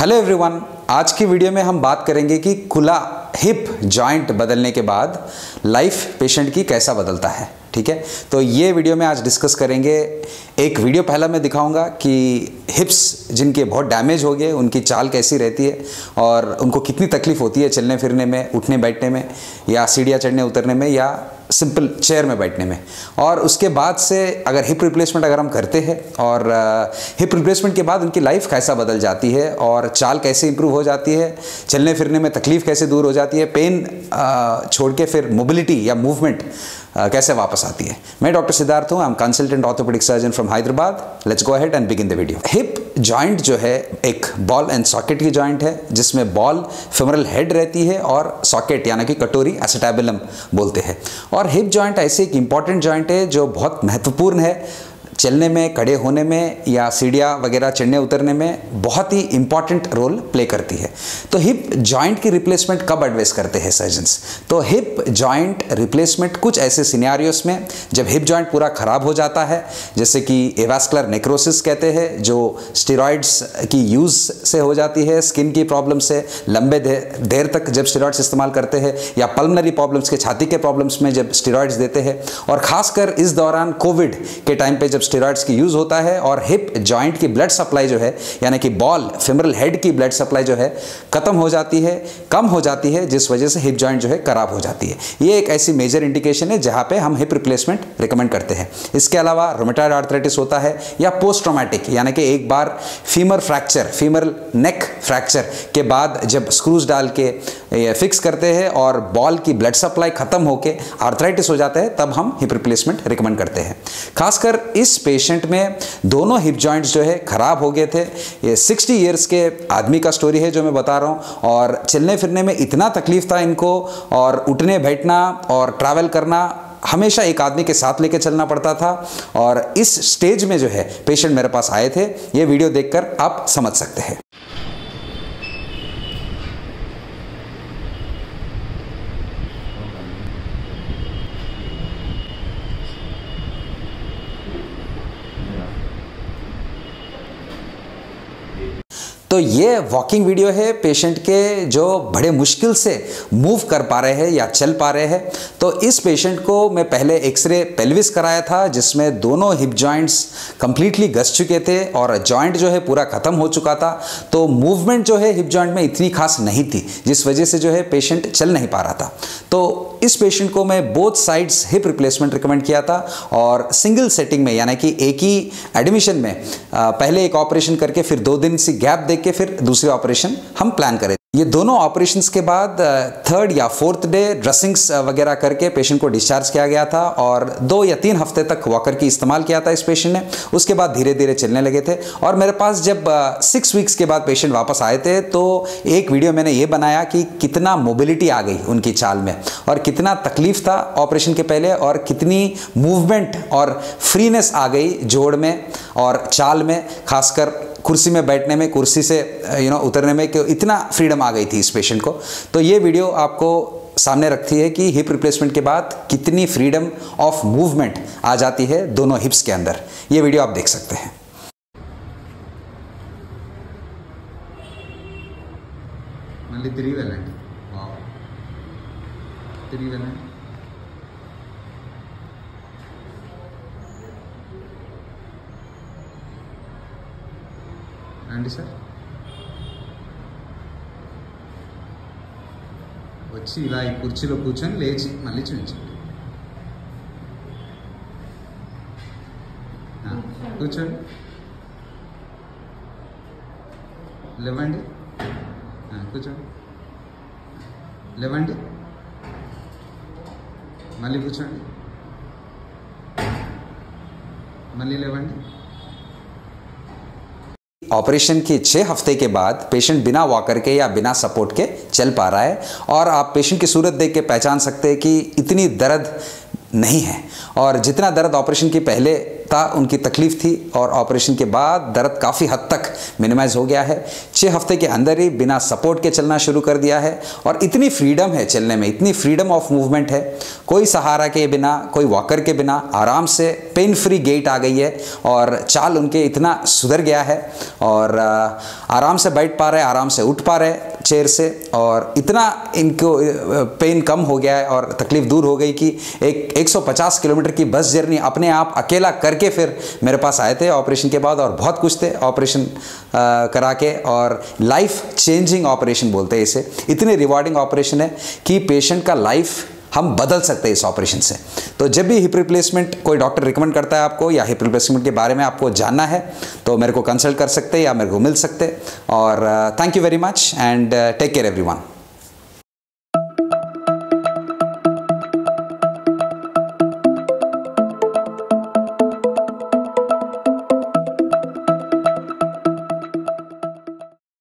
Hello everyone, आज की video में हम बात करेंगे कि खुला हिप जॉइंट बदलने के बाद लाइफ पेशेंट की कैसा बदलता है। ठीक है, तो ये वीडियो में आज डिस्कस करेंगे। एक वीडियो पहला मैं दिखाऊंगा कि हिप्स जिनके बहुत डैमेज हो गए उनकी चाल कैसी रहती है और उनको कितनी तकलीफ होती है चलने फिरने में, उठने बैठने में, या सीढ़ियाँ चढ़ने उतरने में, या सिंपल चेयर में बैठने में। और उसके बाद से अगर हिप रिप्लेसमेंट अगर हम करते हैं और हिप रिप्लेसमेंट के बाद उनकी लाइफ कैसा बदल जाती है और चाल कैसे इंप्रूव हो जाती है, चलने फिरने में तकलीफ कैसे दूर हो जाती है, पेन छोड़ के फिर मोबिलिटी या मूवमेंट कैसे वापस आती है। मैं डॉक्टर सिद्धार्थ हूँ, I am consultant orthopaedic surgeon from Hyderabad. Let's go ahead and begin the video. Hip joint जो है एक बॉल एंड सॉकेट की जॉइंट है, जिसमें बॉल फेमोरल हेड रहती है और सॉकेट यानी कि कटोरी एसिटाबुलम बोलते हैं। और हिप जॉइंट ऐसे एक इंपॉर्टेंट जॉइंट है जो बहुत महत्वपूर्ण है चलने में, खड़े होने में या सीढ़ियाँ वगैरह चढ़ने उतरने में बहुत ही इंपॉर्टेंट रोल प्ले करती है। तो हिप जॉइंट की रिप्लेसमेंट कब एडवाइस करते हैं सर्जन्स? तो हिप जॉइंट रिप्लेसमेंट कुछ ऐसे सिनेरियोस में जब हिप जॉइंट पूरा खराब हो जाता है, जैसे कि एवास्कुलर नेक्रोसिस कहते हैं, जो स्टेरॉइड्स की यूज़ से हो जाती है, स्किन की प्रॉब्लम से लंबे देर तक जब स्टेरॉइड्स इस्तेमाल करते हैं, या पल्मनरी प्रॉब्लम्स के छाती के प्रॉब्लम्स में जब स्टेरॉइड्स देते हैं, और खासकर इस दौरान कोविड के टाइम पे जब स्टेरॉइड्स की यूज होता है और हिप जॉइंट की ब्लड सप्लाई जो है यानी कि बॉल फेमोरल हेड की ब्लड सप्लाई जो है खत्म हो जाती है, कम हो जाती है, जिस वजह से हिप जॉइंट जो है खराब हो जाती है। ये एक ऐसी मेजर इंडिकेशन है जहां पे हम हिप रिप्लेसमेंट रिकमेंड करते हैं। इसके अलावा रोमेटॉइड आर्थराइटिस होता है, या पोस्ट ट्रॉमेटिक यानी कि एक बार फीमर फ्रैक्चर, फीमर नेक फ्रैक्चर के बाद जब स्क्रूज डाल के फिक्स करते हैं और बॉल की ब्लड सप्लाई खत्म होकर आर्थराइटिस हो जाता है, तब हम हिप रिप्लेसमेंट रिकमेंड करते हैं। खासकर इस पेशेंट में दोनों हिप जॉइंट्स जो है खराब हो गए थे। ये 60 इयर्स के आदमी का स्टोरी है जो मैं बता रहा हूँ, और चलने फिरने में इतना तकलीफ था इनको, और उठने बैठना और ट्रैवल करना हमेशा एक आदमी के साथ लेके चलना पड़ता था। और इस स्टेज में जो है पेशेंट मेरे पास आए थे। ये वीडियो देखकर आप समझ सकते हैं। तो ये वॉकिंग वीडियो है पेशेंट के जो बड़े मुश्किल से मूव कर पा रहे हैं या चल पा रहे हैं। तो इस पेशेंट को मैं पहले एक्सरे पेल्विस कराया था, जिसमें दोनों हिप जॉइंट्स कंप्लीटली घस चुके थे और जॉइंट जो है पूरा ख़त्म हो चुका था। तो मूवमेंट जो है हिप जॉइंट में इतनी खास नहीं थी, जिस वजह से जो है पेशेंट चल नहीं पा रहा था। तो इस पेशेंट को मैं both sides hip replacement recommend किया था, और सिंगल सेटिंग में यानी कि एक ही एडमिशन में पहले एक ऑपरेशन करके फिर 2 दिन से गैप देख के फिर दूसरे ऑपरेशन हम प्लान करें। ये दोनों ऑपरेशंस के बाद 3rd या 4th डे ड्रेसिंग्स वगैरह करके पेशेंट को डिस्चार्ज किया गया था, और 2 या 3 हफ्ते तक वॉकर की इस्तेमाल किया था इस पेशेंट ने। उसके बाद धीरे धीरे चलने लगे थे। और मेरे पास जब 6 वीक्स के बाद पेशेंट वापस आए थे, तो एक वीडियो मैंने ये बनाया कि कितना मोबिलिटी आ गई उनकी चाल में, और कितना तकलीफ था ऑपरेशन के पहले, और कितनी मूवमेंट और फ्रीनेस आ गई जोड़ में और चाल में, खासकर कुर्सी में बैठने में, कुर्सी से उतरने में, कि इतना फ्रीडम आ गई थी इस पेशेंट को। तो ये वीडियो आपको सामने रखती है कि हिप रिप्लेसमेंट के बाद कितनी फ्रीडम ऑफ मूवमेंट आ जाती है दोनों हिप्स के अंदर। ये वीडियो आप देख सकते हैं। రండి సార్, వచ్చి ఇలా ఈ కుర్చీలో కూర్చొని లేచి మళ్ళీ చూపించండి. కూర్చోండి, లేవండి, కూర్చోండి, లేవండి, మళ్ళీ కూర్చోండి, మళ్ళీ లేవండి. ऑपरेशन के 6 हफ्ते के बाद पेशेंट बिना वॉकर के या बिना सपोर्ट के चल पा रहा है, और आप पेशेंट की सूरत देख के पहचान सकते हैं कि इतनी दर्द नहीं है। और जितना दर्द ऑपरेशन के पहले था उनकी तकलीफ थी, और ऑपरेशन के बाद दर्द काफ़ी हद तक मिनिमाइज हो गया है। 6 हफ्ते के अंदर ही बिना सपोर्ट के चलना शुरू कर दिया है, और इतनी फ्रीडम है चलने में, इतनी फ्रीडम ऑफ मूवमेंट है, कोई सहारा के बिना, कोई वॉकर के बिना आराम से पेन फ्री गेट आ गई है, और चाल उनके इतना सुधर गया है, और आराम से बैठ पा रहे, आराम से उठ पा रहे चेयर से, और इतना इनको पेन कम हो गया है और तकलीफ दूर हो गई कि एक 150 किलोमीटर की बस जर्नी अपने आप अकेला करके फिर मेरे पास आए थे ऑपरेशन के बाद, और बहुत कुछ थे ऑपरेशन करा के, और लाइफ चेंजिंग ऑपरेशन बोलते हैं इसे। इतनी रिवॉर्डिंग ऑपरेशन है कि पेशेंट का लाइफ हम बदल सकते हैं इस ऑपरेशन से। तो जब भी हिप रिप्लेसमेंट कोई डॉक्टर रिकमेंड करता है आपको, या हिप रिप्लेसमेंट के बारे में आपको जानना है, तो मेरे को कंसल्ट कर सकते हैं या मेरे को मिल सकते हैं। और thank you very much and take care everyone.